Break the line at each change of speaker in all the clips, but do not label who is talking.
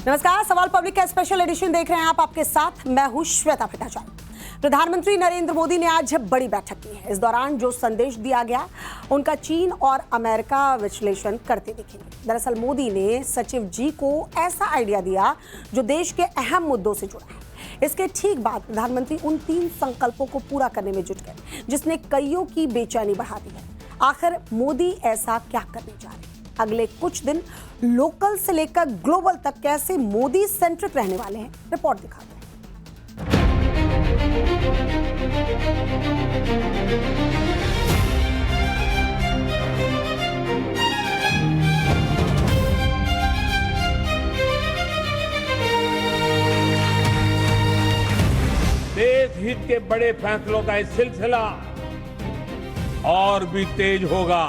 नमस्कार, सवाल पब्लिक का स्पेशल एडिशन देख रहे हैं आप। आपके साथ मैं हूं श्वेता भट्टाचार्य। प्रधानमंत्री नरेंद्र मोदी ने आज बड़ी बैठक की है। इस दौरान जो संदेश दिया गया उनका चीन और अमेरिका विश्लेषण करते दिखेंगे। दरअसल मोदी ने सचिव जी को ऐसा आइडिया दिया जो देश के अहम मुद्दों से जुड़ा है। इसके ठीक बाद प्रधानमंत्री उन 3 संकल्पों को पूरा करने में जुट गए जिसने कईयों की बेचैनी बढ़ा दी है। आखिर मोदी ऐसा क्या करने जा रहे हैं? अगले कुछ दिन लोकल से लेकर ग्लोबल तक कैसे मोदी सेंट्रिक रहने वाले हैं, रिपोर्ट दिखाते हैं।
देश हित के बड़े फैसलों का ये सिलसिला और भी तेज होगा,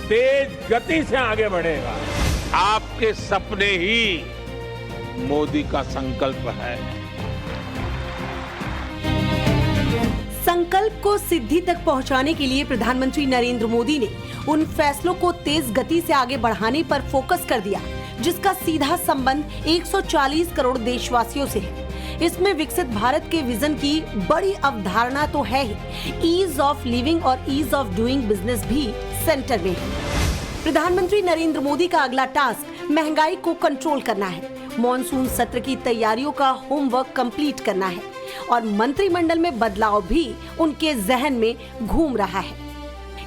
तेज गति से आगे बढ़ेगा। आपके सपने ही मोदी का संकल्प है।
संकल्प को सिद्धि तक पहुंचाने के लिए प्रधानमंत्री नरेंद्र मोदी ने उन फैसलों को तेज गति से आगे बढ़ाने पर फोकस कर दिया जिसका सीधा संबंध 140 करोड़ देशवासियों से है। इसमें विकसित भारत के विजन की बड़ी अवधारणा तो है ही, ईज ऑफ लिविंग और ईज ऑफ डूइंग बिजनेस भी सेंटर में है। प्रधानमंत्री नरेंद्र मोदी का अगला टास्क महंगाई को कंट्रोल करना है, मॉनसून सत्र की तैयारियों का होमवर्क कंप्लीट करना है और मंत्रिमंडल में बदलाव भी उनके जहन में घूम रहा है।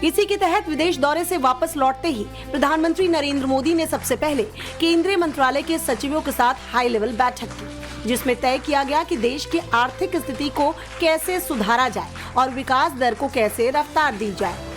इसी के तहत विदेश दौरे से वापस लौटते ही प्रधानमंत्री नरेंद्र मोदी ने सबसे पहले केंद्रीय मंत्रालय के सचिवों के साथ हाई लेवल बैठक की, जिसमें तय किया गया कि देश की आर्थिक स्थिति को कैसे सुधारा जाए और विकास दर को कैसे रफ्तार दी जाए।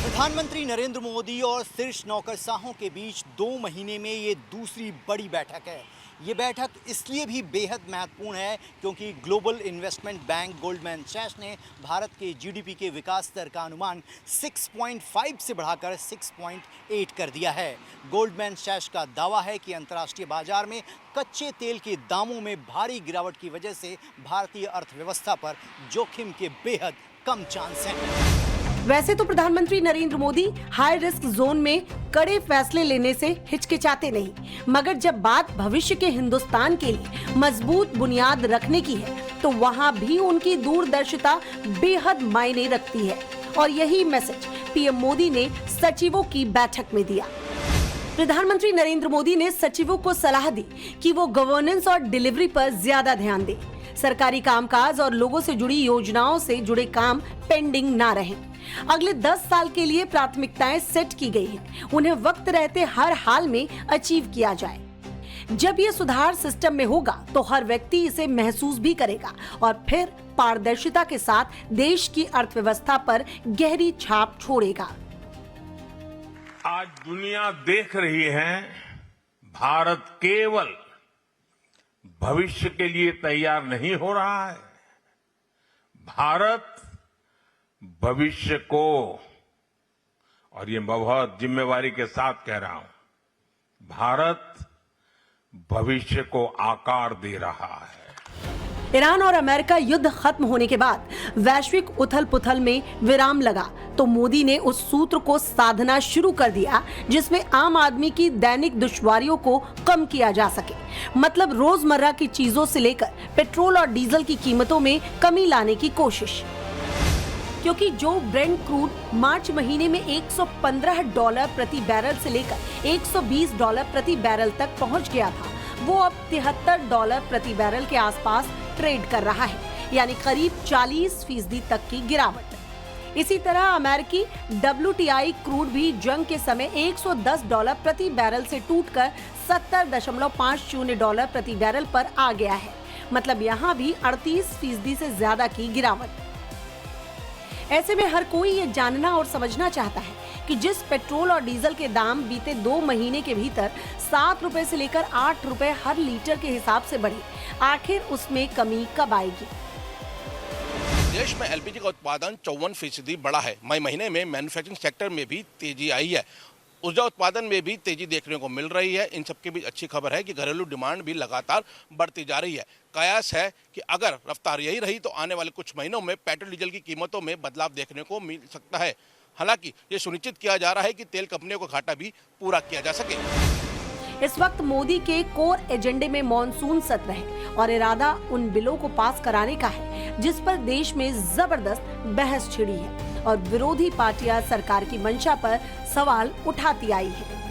प्रधानमंत्री नरेंद्र मोदी और शीर्ष नौकरशाहों के बीच 2 महीने में ये दूसरी बड़ी बैठक है। ये बैठक इसलिए भी बेहद महत्वपूर्ण है क्योंकि global investment bank Goldman Sachs ने भारत के जीडीपी के विकास दर का अनुमान 6.5 से बढ़ाकर 6.8 कर दिया है। गोल्डमैन सैच का दावा है कि अंतर्राष्ट्रीय बाजार में कच्चे तेल के दामों में भारी गिरावट की वजह से भारतीय अर्थव्यवस्था पर जोखिम के बेहद कम चांस हैं।
वैसे तो प्रधानमंत्री Narendra Modi high risk zone में कड़े फैसले लेने से हिचकिचाते नहीं, मगर जब बात भविष्य के हिंदुस्तान के लिए मजबूत बुनियाद रखने की है तो वहां भी उनकी दूरदर्शिता बेहद मायने रखती है। और यही मैसेज पीएम मोदी ने सचिवों की बैठक में दिया। प्रधानमंत्री नरेंद्र मोदी ने सचिवों को सलाह दी कि वो गवर्नेंस और डिलीवरी पर ज्यादा ध्यान दें। सरकारी कामकाज और लोगों से जुड़ी योजनाओं से जुड़े काम पेंडिंग ना रहें। अगले 10 साल के लिए प्राथमिकताएं सेट की गई हैं। उन्हें वक्त रहते हर हाल में अचीव किया जाए। जब ये सुधार सिस्टम में होगा तो हर व्यक्ति इसे महसूस भी करेगा और फिर पारदर्शिता के साथ देश की अर्थव्यवस्था पर गहरी छाप छोड़ेगा।
आज दुनिया देख रही है, भारत केवल भविष्य के लिए तैयार नहीं हो रहा है, भारत भविष्य को, और ये बहुत जिम्मेवारी के साथ कह रहा हूं, भारत भविष्य को आकार दे रहा है।
ईरान और अमेरिका युद्ध खत्म होने के बाद वैश्विक उथल पुथल में विराम लगा तो मोदी ने उस सूत्र को साधना शुरू कर दिया जिसमें आम आदमी की दैनिक दुश्वारियों को कम किया जा सके। मतलब रोजमर्रा की चीजों से लेकर पेट्रोल और डीजल की कीमतों में कमी लाने की कोशिश। क्योंकि जो ब्रेंट क्रूड मार्च महीने में $115 प्रति बैरल से लेकर $120 प्रति बैरल तक पहुंच गया था, वो अब $73 प्रति बैरल के आसपास ट्रेड कर रहा है, यानी करीब 40% तक की गिरावट। इसी तरह अमेरिकी WTI क्रूड भी जंग के समय $110 प्रति बैरल से टूटकर $70.50 प्रति बैरल पर आ गया है। मतलब यहाँ भी 38% से ज्यादा की गिरावट। ऐसे में हर कोई ये जानना और समझना चाहता है कि जिस पेट्रोल और डीजल के दाम बीते 2 महीने के भीतर 7 रुपए से लेकर 8 रुपए हर लीटर के हिसाब से बढ़े, आखिर उसमें कमी कब आएगी?
देश में एलपीजी का उत्पादन 54% बढ़ा है। मई महीने में मैन्युफैक्चरिंग सेक्टर में भी तेजी आई है। ऊर्जा उत्पादन में भी तेजी देखने को मिल रही है। इन सबके बीच अच्छी खबर है कि घरेलू डिमांड भी लगातार बढ़ती जा रही है। कयास है कि अगर रफ्तार यही रही तो आने वाले कुछ महीनों में पेट्रोल डीजल की कीमतों में बदलाव देखने को मिल सकता है। हालांकि ये सुनिश्चित किया जा रहा है कि तेल कंपनियों को घाटा भी पूरा किया जा सके।
इस वक्त मोदी के कोर एजेंडे में मॉनसून सत्र है और इरादा उन बिलों को पास कराने का है जिस पर देश में जबरदस्त बहस छिड़ी है और विरोधी पार्टियां सरकार की मंशा पर सवाल उठाती आई है।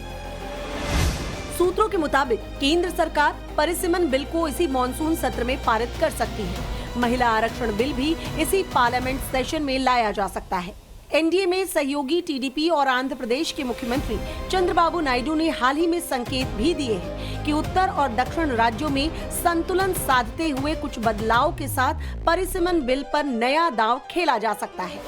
सूत्रों के मुताबिक केंद्र सरकार परिसीमन बिल को इसी मॉनसून सत्र में पारित कर सकती है। महिला आरक्षण बिल भी इसी पार्लियामेंट सेशन में लाया जा सकता है। एनडीए में सहयोगी टीडीपी और आंध्र प्रदेश के मुख्यमंत्री चंद्रबाबू नायडू ने हाल ही में संकेत भी दिए हैं कि उत्तर और दक्षिण राज्यों में संतुलन साधते हुए कुछ बदलाव के साथ परिसीमन बिल पर नया दांव खेला जा सकता है।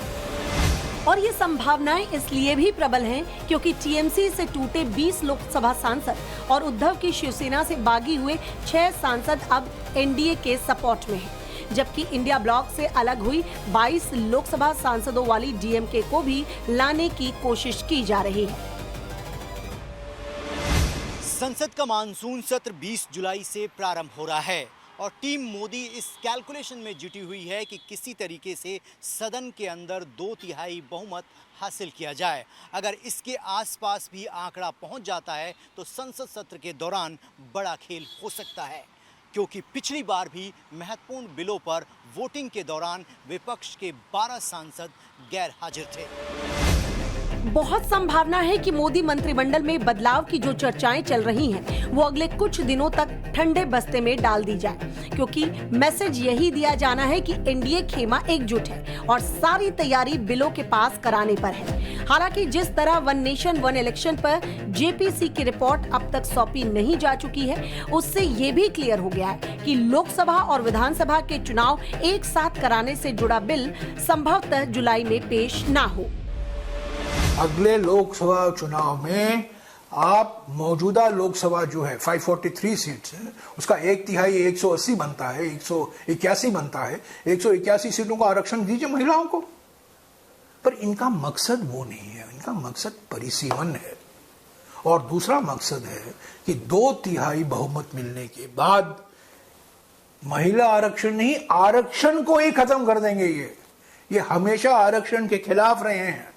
और ये संभावनाएं इसलिए भी प्रबल हैं क्योंकि टीएमसी से टूटे 20 लोकसभा सांसद और उद्धव की शिवसेना से बागी हुए 6 सांसद अब एनडीए के सपोर्ट में हैं, जबकि इंडिया ब्लॉक से अलग हुई 22 लोकसभा सांसदों वाली डीएमके को भी लाने की कोशिश की जा रही है।
संसद का मानसून सत्र 20 जुलाई से प्रारंभ हो रहा है और टीम मोदी इस कैलकुलेशन में जुटी हुई है कि किसी तरीके से सदन के अंदर 2/3 बहुमत हासिल किया जाए। अगर इसके आसपास भी आंकड़ा पहुंच जाता है तो संसद सत्र के दौरान बड़ा खेल हो सकता है, क्योंकि पिछली बार भी महत्वपूर्ण बिलों पर वोटिंग के दौरान विपक्ष के 12 सांसद गैर हाजिर थे।
बहुत संभावना है कि मोदी मंत्रिमंडल में बदलाव की जो चर्चाएं चल रही हैं, वो अगले कुछ दिनों तक ठंडे बस्ते में डाल दी जाए, क्योंकि मैसेज यही दिया जाना है कि एनडीए खेमा एकजुट है और सारी तैयारी बिलों के पास कराने पर है। हालांकि जिस तरह वन नेशन वन इलेक्शन पर जेपीसी की रिपोर्ट अब तक सौंपी नहीं जा चुकी है, उससे ये भी क्लियर हो गया है कि लोकसभा और विधानसभा के चुनाव एक साथ कराने से जुड़ा बिल संभवतः जुलाई में पेश ना हो।
अगले लोकसभा चुनाव में आप मौजूदा लोकसभा जो है 543 सीट्स है, उसका 1/3 180 बनता है, 181 बनता है। 181 सीटों का आरक्षण दीजिए महिलाओं को, पर इनका मकसद वो नहीं है। इनका मकसद परिसीमन है और दूसरा मकसद है कि 2/3 बहुमत मिलने के बाद महिला आरक्षण नहीं, आरक्षण को ही खत्म कर देंगे। ये हमेशा आरक्षण के खिलाफ रहे हैं।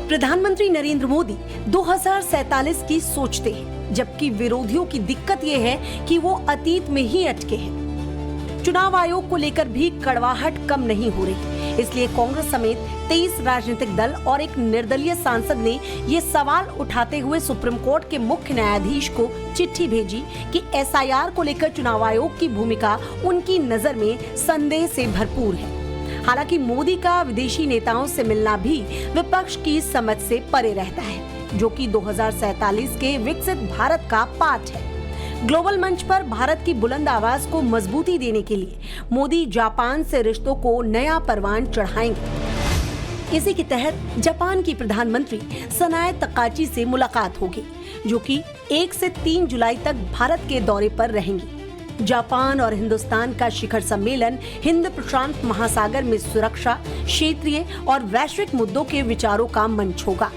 प्रधानमंत्री नरेंद्र मोदी 2047 की सोचते हैं, जबकि विरोधियों की दिक्कत यह है कि वो अतीत में ही अटके हैं। चुनाव आयोग को लेकर भी कड़वाहट कम नहीं हो रही, इसलिए कांग्रेस समेत 23 राजनीतिक दल और एक निर्दलीय सांसद ने ये सवाल उठाते हुए सुप्रीम कोर्ट के मुख्य न्यायाधीश को चिट्ठी भेजी कि एसआईआर को लेकर चुनाव आयोग की भूमिका उनकी नजर में संदेह से भरपूर है। हालांकि मोदी का विदेशी नेताओं से मिलना भी विपक्ष की समझ से परे रहता है, जो कि 2047 के विकसित भारत का पाठ है। ग्लोबल मंच पर भारत की बुलंद आवाज को मजबूती देने के लिए मोदी जापान से रिश्तों को नया परवान चढ़ाएंगे। इसी के तहत जापान की प्रधानमंत्री सनाए तकाची से मुलाकात होगी, जो कि 1 से 3 जुलाई तक भारत के दौरे पर रहेंगी। जापान और हिंदुस्तान का शिखर सम्मेलन हिंद प्रशांत महासागर में सुरक्षा, क्षेत्रीय और वैश्विक मुद्दों के विचारों का मंच होगा।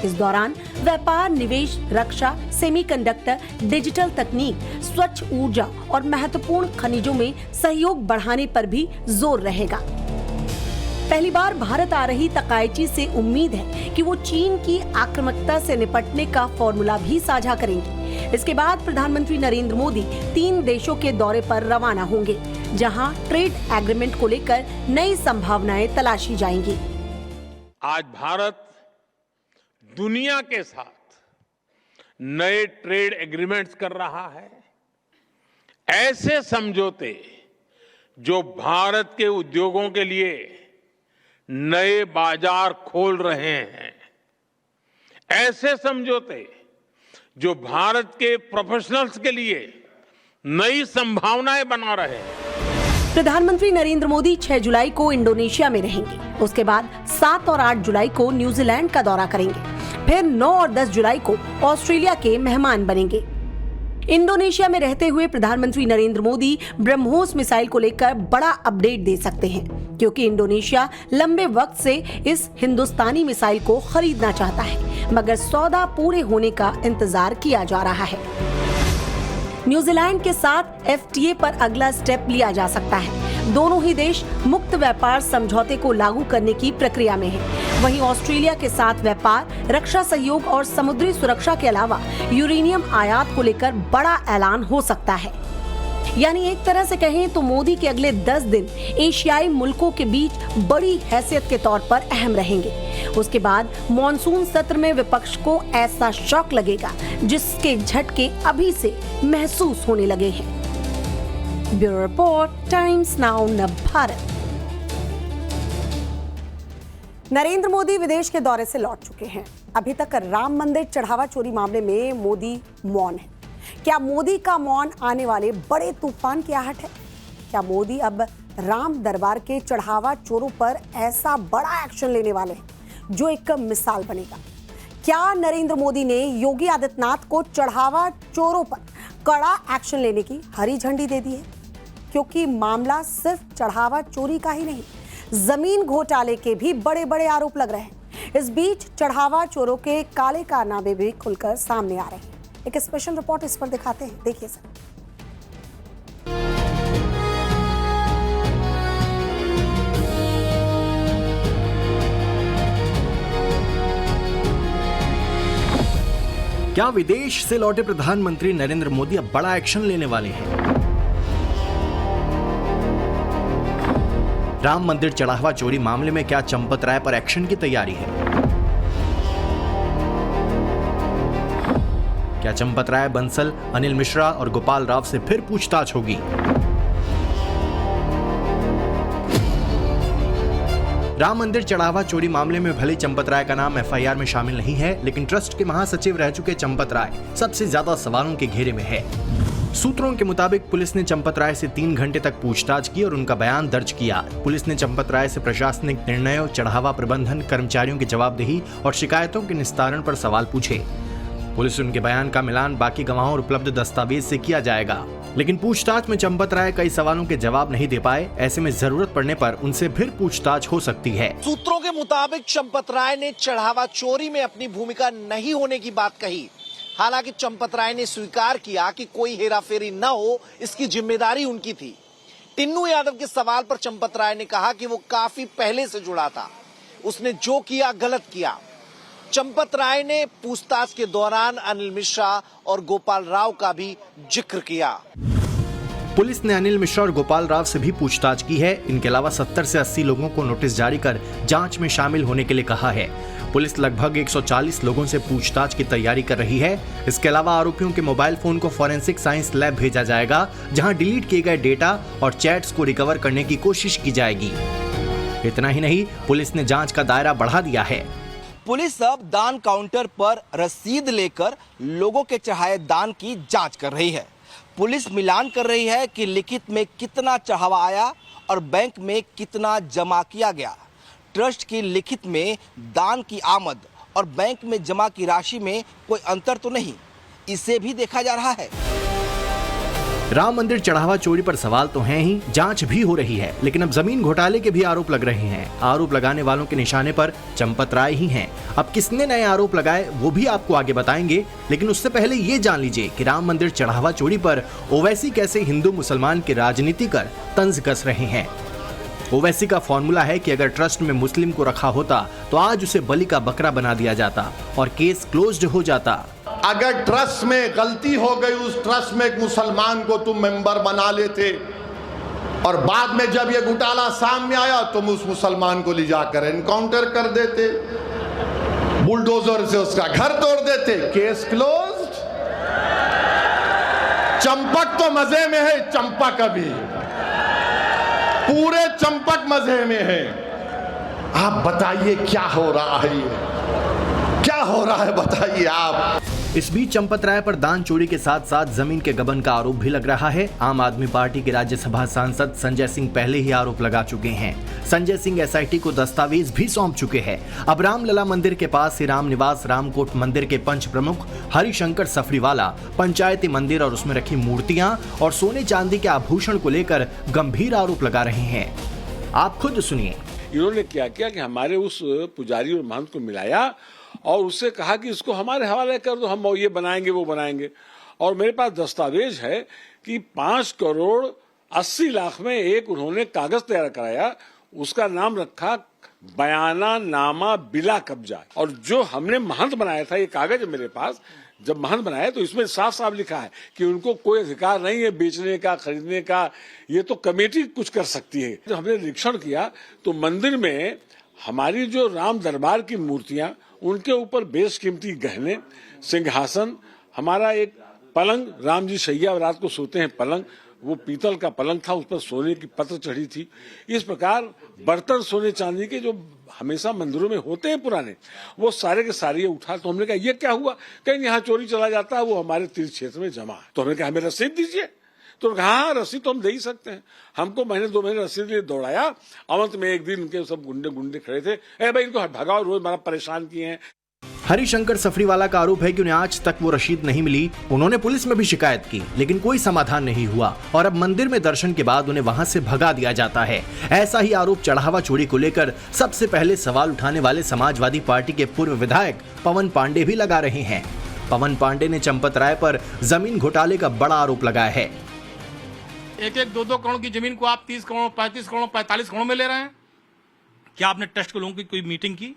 इस दौरान व्यापार, निवेश, रक्षा, सेमीकंडक्टर, डिजिटल तकनीक, स्वच्छ ऊर्जा और महत्वपूर्ण खनिजों में सहयोग बढ़ाने पर भी जोर रहेगा। पहली बार भारत आ रही तकाईची से उम्मीद है कि वो चीन की आक्रामकता से निपटने का फॉर्मूला भी साझा करेंगे। इसके बाद प्रधानमंत्री नरेंद्र मोदी 3 देशों के दौरे पर रवाना होंगे, जहां ट्रेड एग्रीमेंट को लेकर नई संभावनाएं तलाशी जाएंगी।
आज भारत दुनिया के साथ नए ट्रेड एग्रीमेंट्स कर रहा है। ऐसे समझौते जो भारत के उद्योगों के लिए नए बाजार खोल रहे हैं, ऐसे समझौते जो भारत के प्रोफेशनल्स के लिए नई संभावनाएं बना रहे हैं।
प्रधानमंत्री नरेंद्र मोदी 6 जुलाई को इंडोनेशिया में रहेंगे। उसके बाद 7 और 8 जुलाई को न्यूजीलैंड का दौरा करेंगे। फिर 9 और 10 जुलाई को ऑस्ट्रेलिया के मेहमान बनेंगे। इंडोनेशिया में रहते हुए प्रधानमंत्री नरेंद्र मोदी ब्रह्मोस मिसाइल को लेकर बड़ा अपडेट दे सकते हैं, क्योंकि इंडोनेशिया लंबे वक्त से इस हिंदुस्तानी मिसाइल को खरीदना चाहता है, मगर सौदा पूरे होने का इंतजार किया जा रहा है। न्यूजीलैंड के साथ एफटीए पर अगला स्टेप लिया जा सकता है। दोनों ही देश मुक्त व्यापार समझौते को लागू करने की प्रक्रिया में हैं। वहीं ऑस्ट्रेलिया के साथ व्यापार, रक्षा सहयोग और समुद्री सुरक्षा के अलावा यूरेनियम आयात को लेकर बड़ा ऐलान हो सकता है। यानी एक तरह से कहें तो मोदी के अगले 10 दिन एशियाई मुल्कों के बीच बड़ी हैसियत के तौर पर अहम रहेंगे। उसके बाद मॉनसून सत्र में विपक्ष को ऐसा शॉक लगेगा जिसके झटके अभी से महसूस होने लगे हैं। Bureau report, times now Navbharat. Narendra Modi विदेश के दौरे से लौट चुके हैं। अभी तक राम मंदिर चढ़ावा चोरी मामले में मोदी मौन है। क्या मोदी का मौन आने वाले बड़े तूफान की आहट है? क्या मोदी अब राम दरबार के चढ़ावा चोरों पर ऐसा बड़ा एक्शन लेने वाले हैं जो एक मिसाल बनेगा? क्या नरेंद्र मोदी ने योगी आदित्यनाथ को चढ़ावा चोरों पर कड़ा एक्शन लेने की हरी झंडी दे दी है? क्योंकि मामला सिर्फ चढ़ावा चोरी का ही नहीं, जमीन घोटाले के भी बड़े बड़े आरोप लग रहे हैं। इस बीच चढ़ावा चोरों के काले कारनामे भी खुलकर सामने आ रहे हैं। एक स्पेशल रिपोर्ट इस पर दिखाते हैं, देखिए सर।
क्या विदेश से लौटे प्रधानमंत्री नरेंद्र मोदी अब बड़ा एक्शन लेने वाले हैं? राम मंदिर चढ़ावा चोरी मामले में क्या चंपत राय पर एक्शन की तैयारी है? क्या चंपत राय, बंसल, अनिल मिश्रा और गोपाल राव से फिर पूछताछ होगी? राम मंदिर चढ़ावा चोरी मामले में भले चंपत राय का नाम एफआईआर में शामिल नहीं है, लेकिन ट्रस्ट के महासचिव रह चुके चंपत राय सबसे ज्यादा सवालों के घेरे में है। सूत्रों के मुताबिक पुलिस ने चंपत राय से 3 घंटे तक पूछताछ की और उनका बयान दर्ज किया। पुलिस ने चंपत राय से प्रशासनिक निर्णयों, चढ़ावा प्रबंधन, कर्मचारियों की जवाबदेही और शिकायतों के निस्तारण पर सवाल पूछे। पुलिस उनके बयान का मिलान बाकी गवाहों और उपलब्ध दस्तावेज से किया जाएगा। लेकिन पूछताछ में चंपत राय कई सवालों के जवाब नहीं दे पाए। ऐसे में जरूरत पड़ने पर उनसे फिर पूछताछ हो सकती है।
सूत्रों के मुताबिक चंपत राय ने चढ़ावा चोरी में अपनी भूमिका नहीं होने की बात कही। हालांकि चंपत राय ने स्वीकार किया कि कोई हेराफेरी न हो, इसकी जिम्मेदारी उनकी थी। टिन्नू यादव के सवाल पर चंपत राय ने कहा कि वो काफी पहले से जुड़ा था, उसने जो किया गलत किया। चंपत राय ने पूछताछ के दौरान अनिल मिश्रा और गोपाल राव का भी जिक्र किया।
पुलिस ने अनिल मिश्रा और गोपाल राव से भी पूछताछ की है। इनके अलावा 70 से 80 लोगों को नोटिस जारी कर जांच में शामिल होने के लिए कहा है। पुलिस लगभग 140 लोगों से पूछताछ की तैयारी कर रही है। इसके अलावा आरोपियों के मोबाइल फोन को फॉरेंसिक साइंस लैब भेजा जाएगा, जहां डिलीट किए गए डेटा और चैट्स को रिकवर करने की कोशिश की जाएगी। इतना ही नहीं, पुलिस ने जांच का दायरा बढ़ा दिया है।
पुलिस अब दान काउंटर पर रसीद लेकर लोगों के चढ़ाए दान की जांच कर रही है। पुलिस मिलान कर रही है कि लिखित में कितना चढ़ावा आया और बैंक में कितना जमा किया गया। ट्रस्ट की लिखित में दान की आमद और बैंक में जमा की राशि में कोई अंतर तो नहीं, इसे भी देखा जा रहा है।
राम मंदिर चढ़ावा चोरी पर सवाल तो हैं ही, जांच भी हो रही है, लेकिन अब जमीन घोटाले के भी आरोप लग रहे हैं। आरोप लगाने वालों के निशाने पर चंपत राय ही हैं। अब किसने नए आरोप लगाए वो भी आपको आगे बताएंगे, लेकिन उससे पहले ये जान लीजिए कि राम मंदिर चढ़ावा चोरी पर ओवैसी कैसे हिंदू मुसलमान की राजनीति कर तंज कस रहे हैं। ओवैसी का फॉर्मूला है कि अगर ट्रस्ट में मुस्लिम को रखा होता तो आज उसे बलि का बकरा बना दिया जाता और केस क्लोज्ड हो जाता।
अगर ट्रस्ट में गलती हो गई, उस ट्रस्ट में एक मुसलमान को तुम मेंबर बना लेते और बाद में जब ये घोटाला सामने आया तुम उस मुसलमान को ले जाकर एनकाउंटर कर देते, बुलडोजर से उसका घर तोड़ देते, केस क्लोज्ड। चंपक तो मजे में है, चंपक अभी पूरे चंपक मजे में है। आप बताइए क्या हो रहा है, क्या हो रहा है बताइए आप।
इस बीच चंपत राय पर दान चोरी के साथ साथ जमीन के गबन का आरोप भी लग रहा है। आम आदमी पार्टी के राज्यसभा सांसद संजय सिंह पहले ही आरोप लगा चुके हैं। संजय सिंह एसआईटी को दस्तावेज भी सौंप चुके हैं। अब रामलला मंदिर के पास ही राम निवास रामकोट मंदिर के पंच प्रमुख हरिशंकर सफरीवाला पंचायती मंदिर और उसमें रखी मूर्तियां और सोने चांदी के आभूषण को लेकर गंभीर आरोप लगा रहे हैं। आप खुद सुनिए।
इन्होंने क्या किया कि हमारे उस पुजारी और महंत को मिलाया और उससे कहा कि इसको हमारे हवाले कर दो, हम ये बनाएंगे वो बनाएंगे। और मेरे पास दस्तावेज है कि 5 करोड़ 80 लाख में एक उन्होंने कागज तैयार कराया, उसका नाम रखा बयाना नामा बिला कब्जा। और जो हमने महंत बनाया था, ये कागज है मेरे पास, जब महंत बनाया तो इसमें साफ साफ लिखा है कि उनको कोई अधिकार नहीं है बेचने का, खरीदने का, ये तो कमेटी कुछ कर सकती है। जब हमने निरीक्षण किया तो मंदिर में हमारी जो राम दरबार की मूर्तियां, उनके ऊपर बेशकीमती गहने, सिंहासन, हमारा एक पलंग, राम जी शैया रात को सोते हैं पलंग, वो पीतल का पलंग था, उस पर सोने की पत्र चढ़ी थी। इस प्रकार बर्तन सोने चांदी के जो हमेशा मंदिरों में होते हैं पुराने, वो सारे के सारे ये उठा। तो हमने कहा ये क्या हुआ? कहीं यहाँ चोरी चला जाता है, वो हमारे तीर्थ क्षेत्र में जमा है। तो हमने कहा हमें रसीद दीजिए। तो हाँ, रसीद तो हम दे ही सकते हैं। हमको महीने 2 महीने रसीद लिए दौड़ाया। अंत में एक दिन उनके सब गुंडे खड़े थे, ए भाई इनको भगाओ, रोज हमारा परेशान किए हैं।
हरिशंकर सफरीवाला का आरोप है कि उन्हें आज तक वो रसीद नहीं मिली। उन्होंने पुलिस में भी शिकायत की, लेकिन कोई समाधान नहीं हुआ और अब मंदिर में दर्शन के बाद उन्हें वहां से भगा दिया जाता है। ऐसा ही आरोप चढ़ावा चोरी को लेकर सबसे पहले सवाल उठाने वाले समाजवादी पार्टी के पूर्व विधायक पवन पांडे भी लगा रहे हैं। पवन पांडे ने चंपत राय पर जमीन घोटाले का बड़ा आरोप लगाया है।
1-1, 2-2 करोड़ की जमीन को आप 30 करोड़, 35 करोड़, 45 करोड़ में ले रहे हैं। क्या आपने ट्रस्ट के लोगों की कोई मीटिंग की?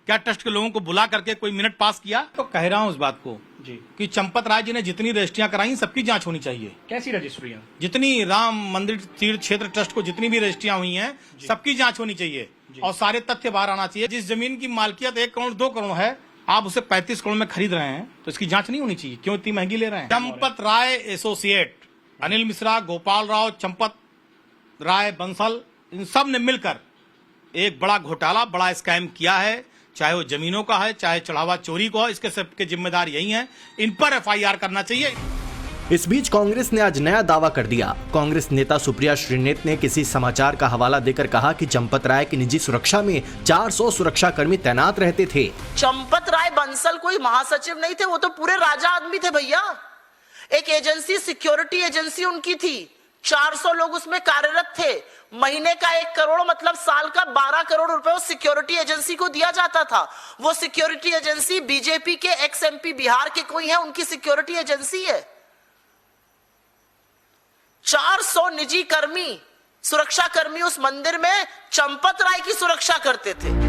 क्या ट्रस्ट के लोगों को बुला करके कोई मिनट पास किया? तो कह रहा हूं उस बात को जी कि चंपत राय जी ने जितनी रजिस्ट्रियां कराई सबकी जांच होनी चाहिए।
कैसी रजिस्ट्रियां?
जितनी राम मंदिर तीर्थ क्षेत्र ट्रस्ट को जितनी भी रजिस्ट्रियां हुई हैं सबकी जांच होनी चाहिए और सारे तथ्य बाहर आना चाहिए। जिस जमीन की मालकियत 1 करोड़ 2 करोड़ है, आप उसे 35 करोड़ में खरीद रहे हैं, तो इसकी जांच नहीं होनी चाहिए? क्यों इतनी महंगी ले रहे हैं? चंपत राय एसोसिएट, अनिल मिश्रा, गोपाल राव, चंपत राय, बंसल, इन सब ने मिलकर एक बड़ा घोटाला, बड़ा स्कैम किया है। चाहे वो जमीनों का है, चाहे चढ़ावा चोरी को है, इसके सबके जिम्मेदार यही हैं। इन पर एफआईआर करना चाहिए।
इस बीच कांग्रेस ने आज नया दावा कर दिया। कांग्रेस नेता सुप्रिया श्रीनेत ने किसी समाचार का हवाला देकर कहा कि चंपत राय की निजी सुरक्षा में 400 सुरक्षा कर्मी तैनात रहते थे।
चंपत राय बंसल कोई महासचिव नहीं थे, वो तो पूरे राजा आदमी थे भैया। एक एजेंसी, सिक्योरिटी एजेंसी उनकी थी, 400 लोग उसमें कार्यरत थे। महीने का 1 करोड़ मतलब साल का 12 करोड़ रुपए उस सिक्योरिटी एजेंसी को दिया जाता था। वो सिक्योरिटी एजेंसी बीजेपी के एक्स एमपी बिहार के कोई है, उनकी सिक्योरिटी एजेंसी है। 400 निजी कर्मी, सुरक्षा कर्मी उस मंदिर में चंपत राय की सुरक्षा करते थे।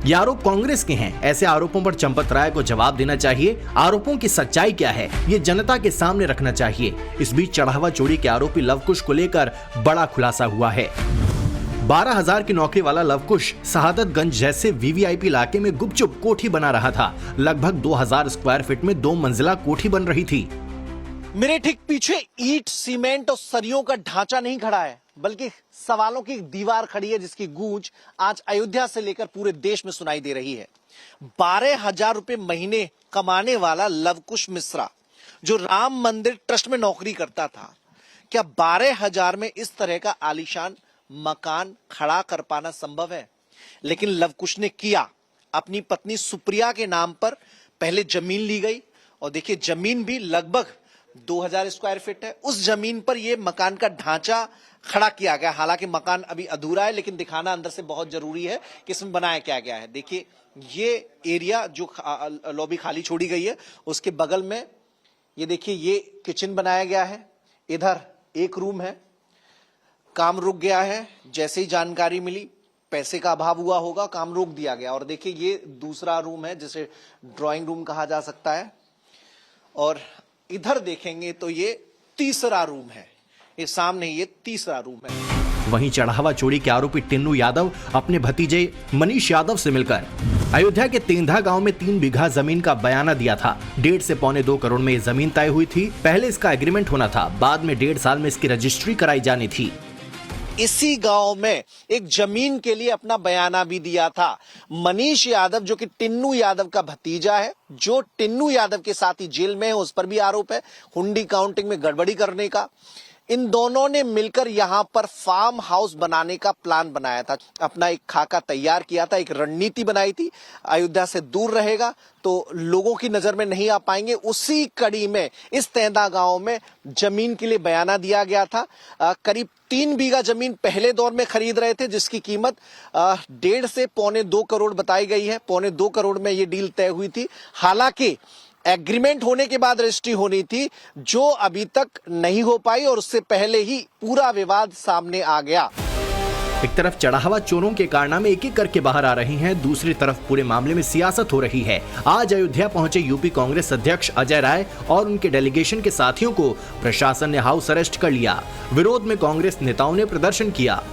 ये आरोप कांग्रेस के हैं। ऐसे आरोपों पर चंपत राय को जवाब देना चाहिए। आरोपों की सच्चाई क्या है, ये जनता के सामने रखना चाहिए। इस बीच चढ़ावा चोरी के आरोपी लवकुश को लेकर बड़ा खुलासा हुआ है। 12,000 की नौकरी वाला लवकुश शहादतगंज जैसे वीवीआईपी इलाके में गुपचुप कोठी बना रहा था। लगभग 2000 स्क्वायर फीट में 2 मंजिला कोठी बन रही थी।
मेरे ठीक पीछे ईंट, सीमेंट और सरियों का ढांचा नहीं खड़ा है, बल्कि सवालों की एक दीवार खड़ी है जिसकी गूंज आज अयोध्या से लेकर पूरे देश में सुनाई दे रही है। 12,000 रुपए महीने कमाने वाला लवकुश मिश्रा, जो राम मंदिर ट्रस्ट में नौकरी करता था, क्या 12,000 में इस तरह का आलीशान मकान खड़ा कर पाना संभव है? लेकिन लवकुश ने किया। अपनी पत्नी सुप्रिया के नाम पर पहले जमीन ली गई और देखिए जमीन भी लगभग 2000 स्क्वायर फीट है। उस जमीन पर यह मकान का ढांचा खड़ा किया गया। हालांकि मकान अभी अधूरा है, लेकिन दिखाना अंदर से बहुत जरूरी है कि इसमें बनाया क्या गया है। देखिए ये एरिया जो लॉबी खाली छोड़ी गई है, उसके बगल में ये देखिए ये किचन बनाया गया है। इधर एक रूम है। काम रुक गया है। जैसे ही जानकारी मिली, पैसे का अभाव हुआ होगा, काम रोक दिया गया। और देखिए ये दूसरा रूम है जिसे ड्राइंग रूम कहा जा सकता है। और इधर देखेंगे तो ये तीसरा रूम है। ये सामने ये तीसरा रूम है।
वहीं चढ़ावा चोरी के आरोपी टिन्नू यादव अपने भतीजे मनीष यादव से मिलकर अयोध्या के तेंधा गांव में 3 बीघा जमीन का बयाना दिया था। 1.5 से पौने 2 करोड़ में ये जमीन तय हुई थी। पहले इसका एग्रीमेंट होना था, बाद में 1.5 साल में इसकी रजिस्ट्री कराई जानी थी।
इसी गांव में एक जमीन के लिए अपना बयाना भी दिया था मनीष यादव, जो कि टिन्नू यादव का भतीजा है, जो टिन्नू यादव के साथ ही जेल में है। उस पर भी आरोप है हुंडी काउंटिंग में गड़बड़ी करने का। इन दोनों ने मिलकर यहां पर फार्म हाउस बनाने का प्लान बनाया था। अपना एक खाका तैयार किया था, एक रणनीति बनाई थी। अयोध्या से दूर रहेगा तो लोगों की नजर में नहीं आ पाएंगे। उसी कड़ी में इस तेंदा गांव में जमीन के लिए बयाना दिया गया था। करीब 3 बीघा जमीन पहले दौर में खरीद रहे थे, जिसकी कीमत 1.5 से पौने 2 करोड़ बताई गई है। पौने 2 करोड़ में ये डील तय हुई थी। हालांकि एग्रीमेंट होने के बाद रजिस्ट्री होनी थी, जो अभी तक नहीं हो पाई और उससे पहले ही पूरा विवाद सामने आ गया।
एक तरफ चढ़ावा चोरों के कारनामे एक एक करके बाहर आ रही हैं, दूसरी तरफ पूरे मामले में सियासत हो रही है। आज अयोध्या पहुंचे यूपी कांग्रेस अध्यक्ष अजय राय और उनके डेलीगेशन के साथियों को प्रशासन ने हाउस अरेस्ट कर लिया। विरोध में कांग्रेस नेताओं ने प्रदर्शन किया।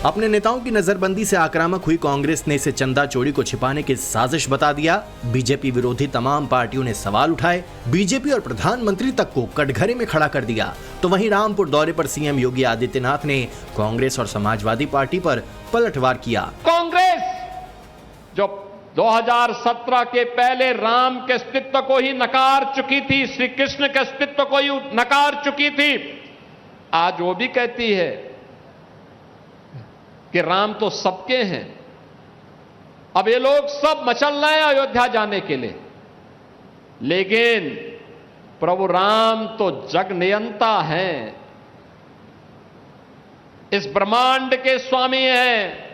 अपने नेताओं की नजरबंदी से आक्रामक हुई कांग्रेस ने इसे चंदा चोरी को छिपाने की साजिश बता दिया। बीजेपी विरोधी तमाम पार्टियों ने सवाल उठाए, बीजेपी और प्रधानमंत्री तक को कटघरे में खड़ा कर दिया। तो वहीं रामपुर दौरे पर सीएम योगी आदित्यनाथ ने कांग्रेस और समाजवादी पार्टी पर पलटवार किया।
कांग्रेस जो 2017 के पहले राम के अस्तित्व को ही नकार चुकी थी, श्री कृष्ण के अस्तित्व को ही नकार चुकी थी, आज वो भी कहती है कि राम तो सबके हैं। अब ये लोग सब मचल रहे हैं अयोध्या जाने के लिए, लेकिन प्रभु राम तो जग नियंता हैं, इस ब्रह्मांड के स्वामी हैं।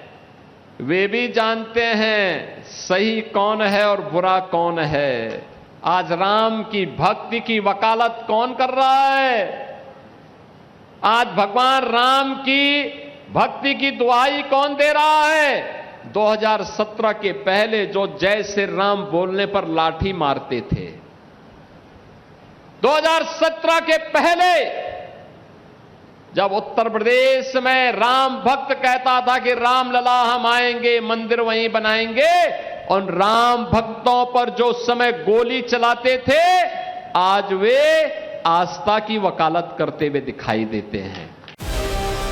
वे भी जानते हैं सही कौन है और बुरा कौन है। आज राम की भक्ति की वकालत कौन कर रहा है? आज भगवान राम की भक्ति की दुहाई कौन दे रहा है? 2017 के पहले जो जय श्री राम बोलने पर लाठी मारते थे, 2017 के पहले जब उत्तर प्रदेश में राम भक्त कहता था कि राम लला हम आएंगे, मंदिर वहीं बनाएंगे, और राम भक्तों पर जो समय गोली चलाते थे, आज वे आस्था की वकालत करते हुए दिखाई देते हैं।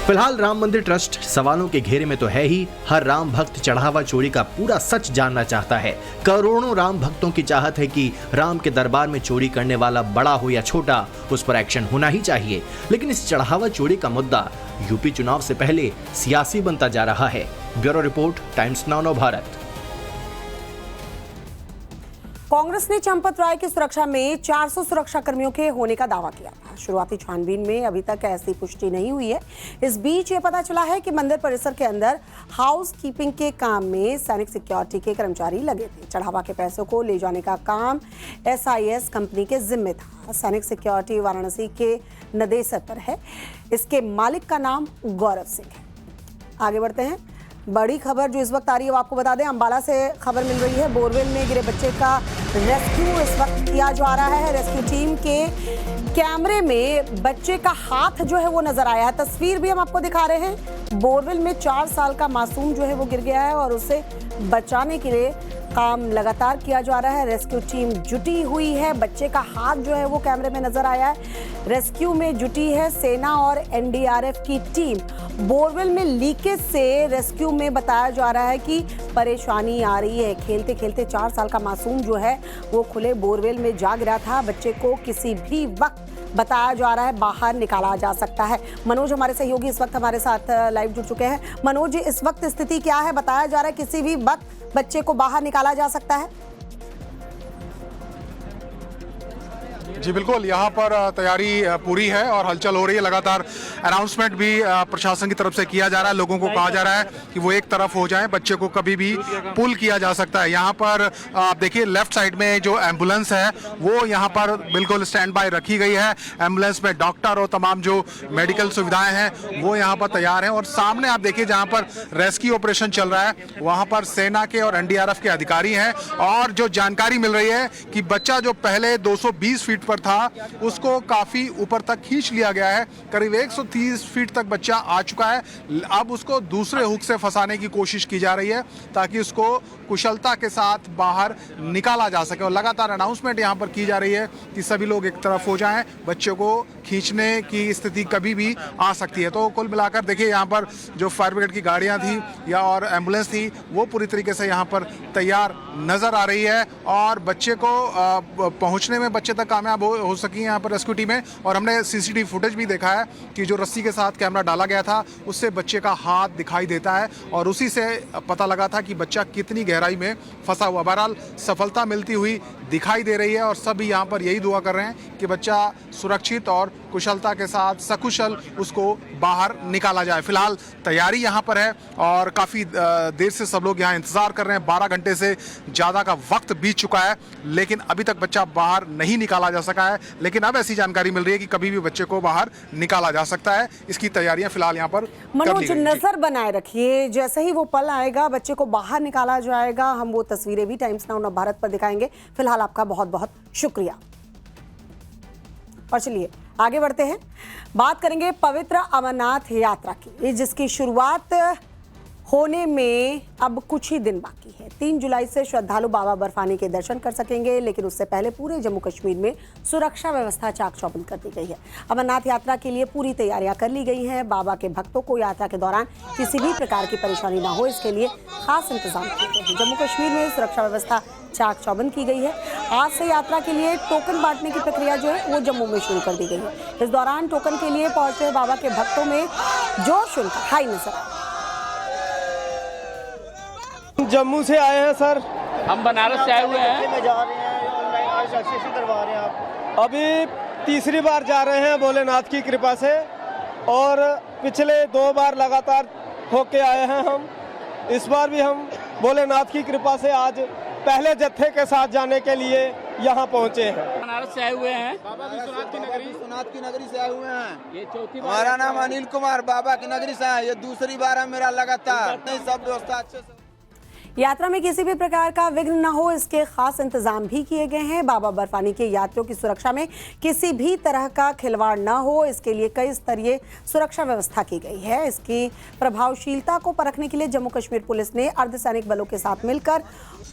फिलहाल राम मंदिर ट्रस्ट सवालों के घेरे में तो है ही। हर राम भक्त चढ़ावा चोरी का पूरा सच जानना चाहता है। करोड़ों राम भक्तों की चाहत है कि राम के दरबार में चोरी करने वाला बड़ा हो या छोटा, उस पर एक्शन होना ही चाहिए। लेकिन इस चढ़ावा चोरी का मुद्दा यूपी चुनाव से पहले सियासी बनता जा रहा है। ब्यूरो रिपोर्ट, टाइम्स नाउ नव भारत।
कांग्रेस ने चंपत राय की सुरक्षा में 400 सुरक्षा कर्मियों के होने का दावा किया था। शुरुआती छानबीन में अभी तक ऐसी पुष्टि नहीं हुई है। इस बीच ये पता चला है कि मंदिर परिसर के अंदर हाउस कीपिंग के काम में सैनिक सिक्योरिटी के कर्मचारी लगे थे। चढ़ावा के पैसों को ले जाने का काम SIS कंपनी के जिम्मे था। सैनिक सिक्योरिटी वाराणसी के नदेसर पर है। इसके मालिक का नाम गौरव सिंह है। आगे बढ़ते हैं। बड़ी खबर जो इस वक्त आ रही है वो आपको बता दें, अंबाला से खबर मिल रही है। बोरवेल में गिरे बच्चे का रेस्क्यू इस वक्त किया जा रहा है। रेस्क्यू टीम के कैमरे में बच्चे का हाथ जो है वो नजर आया है। तस्वीर भी हम आपको दिखा रहे हैं। बोरवेल में 4 साल का मासूम जो है वो गिर गया है और उसे बचाने के लिए काम लगातार किया जा रहा है। रेस्क्यू टीम जुटी हुई है। बच्चे का हाथ जो है वो कैमरे में नजर आया है। रेस्क्यू में जुटी है सेना और NDRF की टीम। बोरवेल में लीकेज से रेस्क्यू में बताया जा रहा है कि परेशानी आ रही है। खेलते खेलते 4 साल का मासूम जो है वो खुले बोरवेल में जा गिरा था। बच्चे को किसी भी वक्त बताया जा रहा है बाहर निकाला जा सकता है। मनोज हमारे सहयोगी इस वक्त हमारे साथ लाइव जुड़ चुके हैं। मनोज, इस वक्त स्थिति क्या है? बताया जा रहा है किसी भी वक्त बच्चे को बाहर निकाला जा सकता है।
जी बिल्कुल, यहाँ पर तैयारी पूरी है और हलचल हो रही है। लगातार अनाउंसमेंट भी प्रशासन की तरफ से किया जा रहा है। लोगों को कहा जा रहा है कि वो एक तरफ हो जाएं, बच्चे को कभी भी पुल किया जा सकता है। यहाँ पर आप देखिए लेफ्ट साइड में जो एम्बुलेंस है वो यहाँ पर बिल्कुल स्टैंड बाय रखी गई है। एम्बुलेंस में डॉक्टर और तमाम जो मेडिकल सुविधाएं हैं वो यहाँ पर तैयार हैं। और सामने आप देखिए जहाँ पर रेस्क्यू ऑपरेशन चल रहा है वहाँ पर सेना के और NDRF के अधिकारी हैं। और जो जानकारी मिल रही है कि बच्चा जो पहले 220 फीट पर था उसको काफी ऊपर तक खींच लिया गया है। करीब 130 फीट तक बच्चा आ चुका है। अब उसको दूसरे हुक से फंसाने की कोशिश की जा रही है ताकि उसको कुशलता के साथ बाहर निकाला जा सके। और लगातार अनाउंसमेंट यहाँ पर की जा रही है कि सभी लोग एक तरफ हो जाएं, बच्चों को खींचने की स्थिति कभी भी आ सकती है। तो कुल मिलाकर देखिए यहाँ पर जो फायर ब्रिगेड की गाड़ियाँ थी या और एम्बुलेंस थी वो पूरी तरीके से यहाँ पर तैयार नजर आ रही है। और बच्चे को पहुँचने में बच्चे तक कामयाब हो सकी यहाँ पर रेस्क्यू टीमें। और हमने CCTV फुटेज भी देखा है कि जो रस्सी के साथ कैमरा डाला गया था उससे बच्चे का हाथ दिखाई देता है और उसी से पता लगा था कि बच्चा कितनी गहराई में फंसा हुआ। बहरहाल सफलता मिलती हुई दिखाई दे रही है और सभी यहाँ पर यही दुआ कर रहे हैं कि बच्चा सुरक्षित और और कुशलता के साथ सकुशल उसको बाहर निकाला जाए। फिलहाल तैयारी यहाँ पर है और काफ़ी देर से सब लोग यहाँ इंतज़ार कर रहे हैं। 12 घंटे से ज़्यादा का वक्त बीत चुका है, लेकिन अभी तक बच्चा बाहर नहीं निकाला जा सका है। लेकिन अब ऐसी जानकारी मिल रही है कि कभी भी बच्चे को बाहर निकाला जा सकता है। इसकी तैयारियां फिलहाल यहाँ पर
मनोज, नजर बनाए रखिए, जैसे ही वो पल आएगा बच्चे को बाहर निकाला जाएगा, हम वो तस्वीरें भी टाइम्स नाउ भारत पर दिखाएंगे। फिलहाल आपका बहुत बहुत शुक्रिया। और चलिए आगे बढ़ते हैं, बात करेंगे पवित्र अमरनाथ यात्रा की, जिसकी शुरुआत होने में अब कुछ ही दिन बाकी है। 3 जुलाई से श्रद्धालु बाबा बर्फानी के दर्शन कर सकेंगे, लेकिन उससे पहले पूरे जम्मू कश्मीर में सुरक्षा व्यवस्था चाक चौबंद कर दी गई है। अमरनाथ यात्रा के लिए पूरी तैयारियां कर ली गई हैं। बाबा के भक्तों को यात्रा के दौरान किसी भी प्रकार की परेशानी ना हो, इसके लिए खास इंतजाम किए गए हैं। जम्मू कश्मीर में सुरक्षा व्यवस्था चाक चौबंद की गई है। आज से यात्रा के लिए टोकन बांटने की प्रक्रिया जो है वो जम्मू में शुरू कर दी गई है। इस दौरान टोकन के लिए पहुंचे बाबा के भक्तों में जोश उनका हाई नजर आया।
जम्मू से आए हैं सर,
हम बनारस से आए हुए हैं।
जा रहे हैं, ऑनलाइन रजिस्ट्रेशन करवा रहे हैं आप। अभी तीसरी बार जा रहे हैं भोलेनाथ की कृपा से, और पिछले 2 बार लगातार होके आए हैं हम। इस बार भी हम भोलेनाथ की कृपा से आज पहले जत्थे के साथ जाने के लिए यहाँ पहुँचे हैं।
बनारस से आए हुए हैं,
बाबा विश्वनाथ की नगरी से आए हुए हैं।
ये चौथी बार।
हमारा नाम अनिल कुमार, बाबा की नगरी से है। ये दूसरी बार है मेरा लगातार। नहीं, सब दोस्त अच्छे से।
यात्रा में किसी भी प्रकार का विघ्न न हो, इसके खास इंतजाम भी किए गए हैं। बाबा बर्फानी के यात्रियों की सुरक्षा में किसी भी तरह का खिलवाड़ न हो, इसके लिए कई स्तरीय सुरक्षा व्यवस्था की गई है। इसकी प्रभावशीलता को परखने के लिए जम्मू कश्मीर पुलिस ने अर्धसैनिक बलों के साथ मिलकर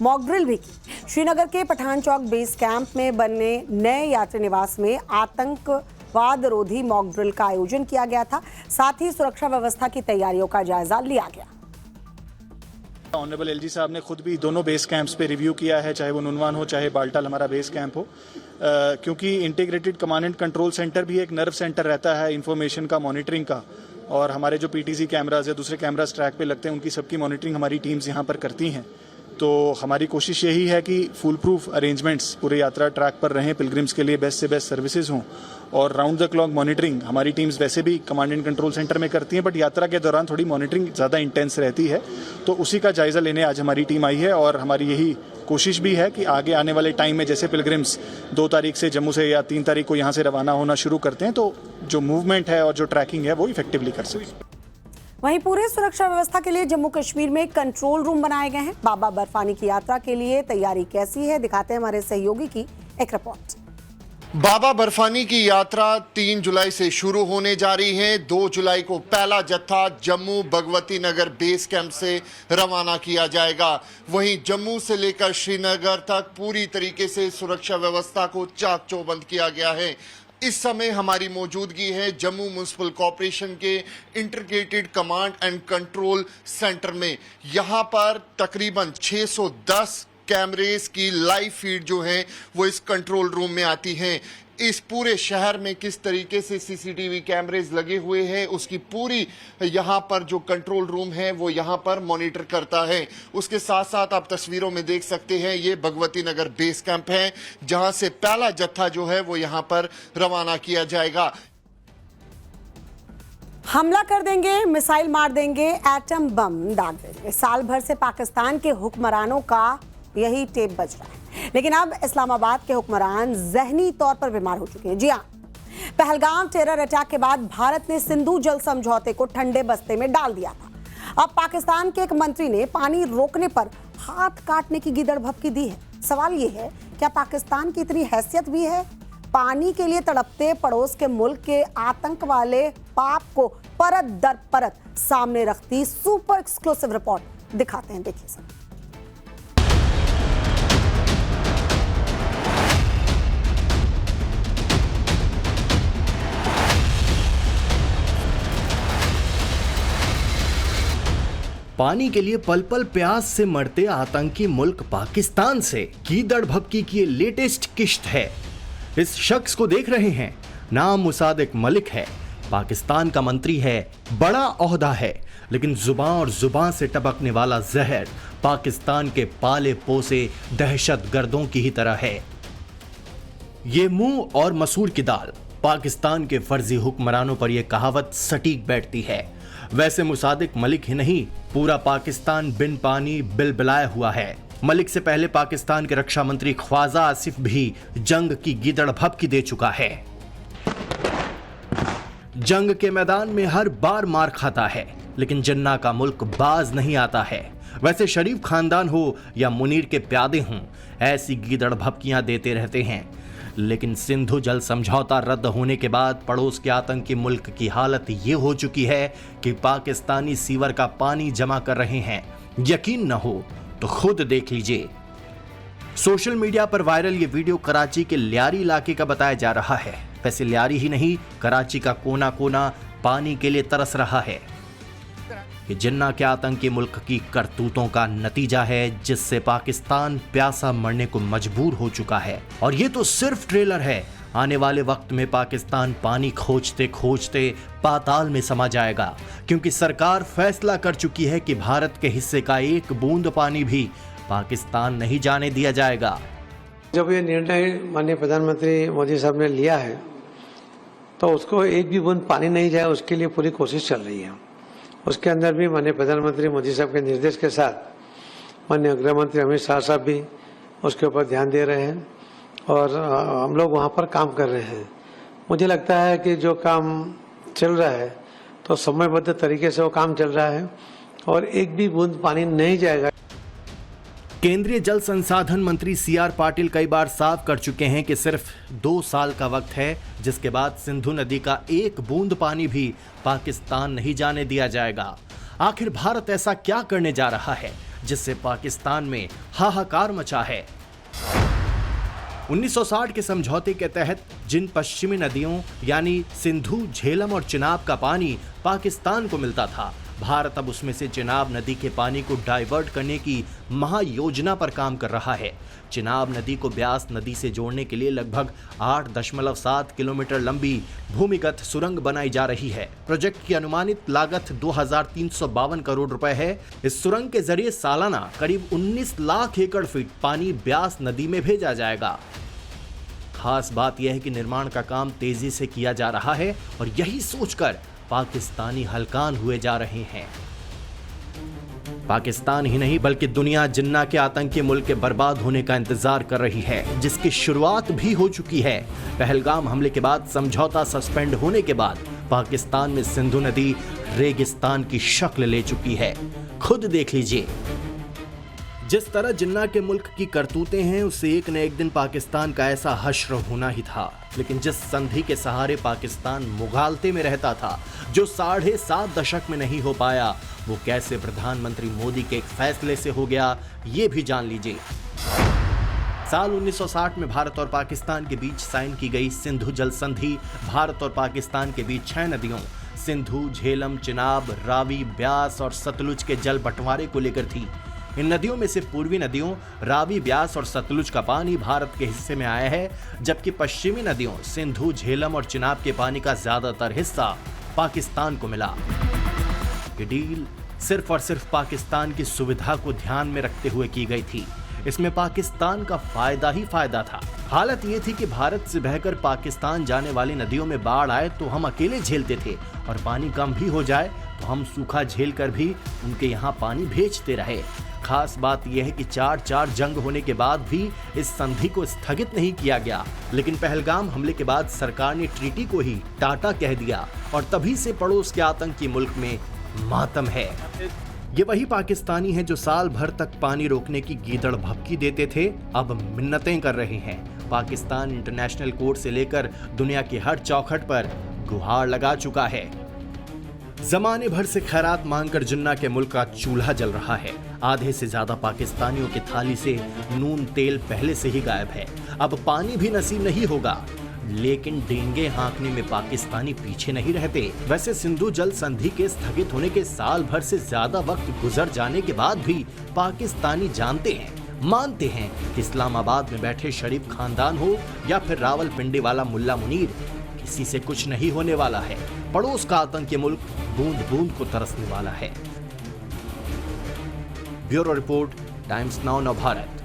मॉक ड्रिल भी की। श्रीनगर के पठान चौक बेस कैंप में बने नए यात्री निवास में आतंकवाद रोधी मॉक ड्रिल का आयोजन किया गया था। साथ ही सुरक्षा व्यवस्था की तैयारियों का जायजा लिया गया।
ऑनरेबल एलजी साहब ने खुद भी दोनों बेस कैंप्स पे रिव्यू किया है, चाहे वो नुनवान हो चाहे बाल्टाल हमारा बेस कैंप हो, क्योंकि integrated command and control centre भी एक नर्व सेंटर रहता है इंफॉर्मेशन का, मॉनिटरिंग का। और हमारे जो पीटीसी कैमराज या दूसरे कैमराज ट्रैक पे लगते हैं, उनकी सबकी मॉनिटरिंग हमारी टीम्स यहाँ पर करती हैं। तो हमारी कोशिश यही है कि फुल प्रूफ अरेंजमेंट्स पूरे यात्रा ट्रैक पर रहें, पिलग्रिम्स के लिए बेस्ट से बेस्ट सर्विसेज हों, और राउंड द क्लॉक मॉनिटरिंग हमारी टीम्स वैसे भी कमांड एंड कंट्रोल सेंटर में करती हैं, बट यात्रा के दौरान थोड़ी मॉनिटरिंग ज़्यादा इंटेंस रहती है। तो उसी का जायज़ा लेने आज हमारी टीम आई है, और हमारी यही कोशिश भी है कि आगे आने वाले टाइम में जैसे पिलग्रिम्स 2 तारीख से जम्मू से या 3 तारीख को यहाँ से रवाना होना शुरू करते हैं, तो जो मूवमेंट है और जो ट्रैकिंग है वो इफेक्टिवली कर सकें।
वहीं पूरे सुरक्षा व्यवस्था के लिए जम्मू कश्मीर में कंट्रोल रूम बनाए गए हैं। बाबा बर्फानी की यात्रा के लिए तैयारी कैसी है, दिखाते हैं हमारे सहयोगी की एक रिपोर्ट।
बाबा बर्फानी की यात्रा 3 जुलाई से शुरू होने जा रही है। 2 जुलाई को पहला जत्था जम्मू भगवती नगर बेस कैंप से रवाना किया जाएगा। वहीं जम्मू से लेकर श्रीनगर तक पूरी तरीके से सुरक्षा व्यवस्था को चाक चौबंद किया गया है। इस समय हमारी मौजूदगी है जम्मू म्युनिसिपल कॉर्पोरेशन के integrated command and control centre में। यहाँ पर तकरीबन 610 कैमरेज की लाइव फीड जो है वो इस कंट्रोल रूम में आती हैं। इस पूरे शहर में किस तरीके से सीसीटीवी कैमरेज लगे हुए हैं उसकी पूरी यहाँ पर जो कंट्रोल रूम है वो यहाँ पर मॉनिटर करता है। उसके साथ साथ आप तस्वीरों में देख सकते हैं ये भगवती नगर बेस कैंप है, जहाँ से पहला जत्था जो है वो यहाँ पर रवाना किया जाएगा।
हमला कर देंगे, मिसाइल मार देंगे, एटम बम दाग देंगे, साल भर से पाकिस्तान के हुक्मरानों का यही टेप बज रहा है। लेकिन अब इस्लामाबाद के हुक्मरान जहनी तौर पर बीमार हो चुके हैं। जी हां, पहलगाम टेरर अटैक के बाद भारत ने सिंधु जल समझौते को ठंडे बस्ते में डाल दिया था। अब पाकिस्तान के एक मंत्री ने पानी रोकने पर हाथ काटने की गिदड़ भभकी दी है। सवाल ये है, क्या पाकिस्तान की इतनी हैसियत भी है पानी के लिए तड़पते पड़ोस के मुल्क के आतंक वाले पाप को परत दर परत सामने रखती सुपर एक्सक्लूसिव रिपोर्ट दिखाते हैं, देखिए सर।
पानी के लिए पल पल प्यास से मरते आतंकी मुल्क पाकिस्तान से कीदड़ भभकी की लेटेस्ट किश्त है। इस शख्स को देख रहे हैं, नाम मुसादिक मलिक है, पाकिस्तान का मंत्री है, बड़ा ओहदा है, लेकिन जुबां और जुबां से टपकने वाला जहर पाकिस्तान के पाले पोसे दहशतगर्दों की ही तरह है। ये मूंग और मसूर की दाल पाकिस्तान के फर्जी हुक्मरानों पर यह कहावत सटीक बैठती है। वैसे मुसादिक मलिक ही नहीं, पूरा पाकिस्तान बिन पानी बिलबिलाया हुआ है। मलिक से पहले पाकिस्तान के रक्षा मंत्री ख्वाजा आसिफ भी जंग की गीदड़ भभकी दे चुका है। जंग के मैदान में हर बार मार खाता है, लेकिन जिन्ना का मुल्क बाज नहीं आता है। वैसे शरीफ खानदान हो या मुनीर के प्यादे हों, ऐसी गीदड़ भभकियां देते रहते हैं। लेकिन सिंधु जल समझौता रद्द होने के बाद पड़ोस के आतंकी मुल्क की हालत ये हो चुकी है कि पाकिस्तानी सीवर का पानी जमा कर रहे हैं। यकीन न हो तो खुद देख लीजिए। सोशल मीडिया पर वायरल ये वीडियो कराची के लियारी इलाके का बताया जा रहा है। वैसे लियारी ही नहीं, कराची का कोना कोना पानी के लिए तरस रहा है। ये जिन्ना के आतंकी मुल्क की करतूतों का नतीजा है, जिससे पाकिस्तान प्यासा मरने को मजबूर हो चुका है। और ये तो सिर्फ ट्रेलर है। आने वाले वक्त में पाकिस्तान पानी खोजते खोजते पाताल में समा जाएगा, क्योंकि सरकार फैसला कर चुकी है कि भारत के हिस्से का एक बूंद पानी भी पाकिस्तान नहीं जाने दिया जाएगा।
जब ये निर्णय माननीय प्रधानमंत्री मोदी साहब ने लिया है, तो उसको एक भी बूंद पानी नहीं जाए, उसके लिए पूरी कोशिश चल रही है। उसके अंदर भी माननीय प्रधानमंत्री मोदी साहब के निर्देश के साथ माननीय गृह मंत्री अमित शाह साहब भी उसके ऊपर ध्यान दे रहे हैं और हम लोग वहाँ पर काम कर रहे हैं। मुझे लगता है कि जो काम चल रहा है तो समयबद्ध तरीके से वो काम चल रहा है और एक भी बूंद पानी नहीं जाएगा।
केंद्रीय जल संसाधन मंत्री सीआर पाटिल कई बार साफ कर चुके हैं कि सिर्फ 2 साल का वक्त है, जिसके बाद सिंधु नदी का एक बूंद पानी भी पाकिस्तान नहीं जाने दिया जाएगा। आखिर भारत ऐसा क्या करने जा रहा है जिससे पाकिस्तान में हाहाकार मचा है? 1960 के समझौते के तहत जिन पश्चिमी नदियों यानी सिंधु, झेलम और चिनाब का पानी पाकिस्तान को मिलता था, भारत अब उसमें से चिनाब नदी के पानी को डाइवर्ट करने की महायोजना पर काम कर रहा है। चिनाब नदी को ब्यास नदी से जोड़ने के लिए लगभग 8.7 किलोमीटर लंबी भूमिगत सुरंग बनाई जा रही है। प्रोजेक्ट की अनुमानित लागत 2352 करोड़ रुपए है। इस सुरंग के जरिए सालाना करीब 19 लाख एकड़ फीट पानी ब्यास नदी में भेजा जाएगा। खास बात यह है कि निर्माण का काम तेजी से किया जा रहा है और यही सोचकर पाकिस्तानी हलकान हुए जा रहे हैं। पाकिस्तान ही नहीं बल्कि दुनिया जिन्ना के आतंकी मुल्क के बर्बाद होने का इंतजार कर रही है, जिसकी शुरुआत भी हो चुकी है। पहलगाम हमले के बाद समझौता सस्पेंड होने के बाद पाकिस्तान में सिंधु नदी रेगिस्तान की शक्ल ले चुकी है। खुद देख लीजिए। जिस तरह जिन्ना के मुल्क की करतूतें हैं, उससे एक न एक दिन पाकिस्तान का ऐसा हश्र होना ही था। लेकिन जिस संधि के सहारे पाकिस्तान मुगालते में रहता था, जो 7.5 दशक में नहीं हो पाया, वो कैसे प्रधानमंत्री मोदी के एक फैसले से हो गया, ये भी जान लीजिए। साल 1960 में भारत और पाकिस्तान के बीच साइन की गई सिंधु जल संधि भारत और पाकिस्तान के बीच 6 नदियों सिंधु, झेलम, चिनाब, रावी, ब्यास और सतलुज के जल बंटवारे को लेकर थी। इन नदियों में से पूर्वी नदियों रावी, ब्यास और सतलुज का पानी भारत के हिस्से में आया है, जबकि पश्चिमी नदियों सिंधु, झेलम और चिनाब के पानी का ज्यादातर हिस्सा पाकिस्तान को मिला। ये डील सिर्फ और सिर्फ पाकिस्तान की सुविधा को ध्यान में रखते हुए की गई थी। इसमें पाकिस्तान का फायदा ही फायदा था। हालत ये थी कि भारत से बहकर पाकिस्तान जाने वाली नदियों में बाढ़ आए तो हम अकेले झेलते थे, और पानी कम भी हो जाए तो हम सूखा झेल कर भी उनके यहाँ पानी भेजते रहे। खास बात यह है कि 4 जंग होने के बाद भी इस संधि को स्थगित नहीं किया गया, लेकिन पहलगाम हमले के बाद सरकार ने ट्रीटी को ही टाटा कह दिया और तभी से पड़ोस के आतंकी मुल्क में मातम है। ये वही पाकिस्तानी हैं जो साल भर तक पानी रोकने की गीदड़ भभकी देते थे, अब मिन्नतें कर रहे हैं। पाकिस्तान इंटरनेशनल कोर्ट से लेकर दुनिया की हर चौखट पर गुहार लगा चुका है। जमाने भर से खैरात मांगकर जिन्ना के मुल्क का चूल्हा जल रहा है। आधे से ज्यादा पाकिस्तानियों की थाली से नून तेल पहले से ही गायब है। अब पानी भी नसीब नहीं होगा, लेकिन डेंगे हाँकने में पाकिस्तानी पीछे नहीं रहते। वैसे सिंधु जल संधि के स्थगित होने के साल भर से ज्यादा वक्त गुजर जाने के बाद भी पाकिस्तानी जानते हैं, मानते हैं कि इस्लामाबाद में बैठे शरीफ खानदान हो या फिर रावलपिंडी वाला मुल्ला मुनीर, किसी से कुछ नहीं होने वाला है। पड़ोस का आतंकी मुल्क बूंद बूंद को तरसने वाला है। Bureau report, times now Bharat.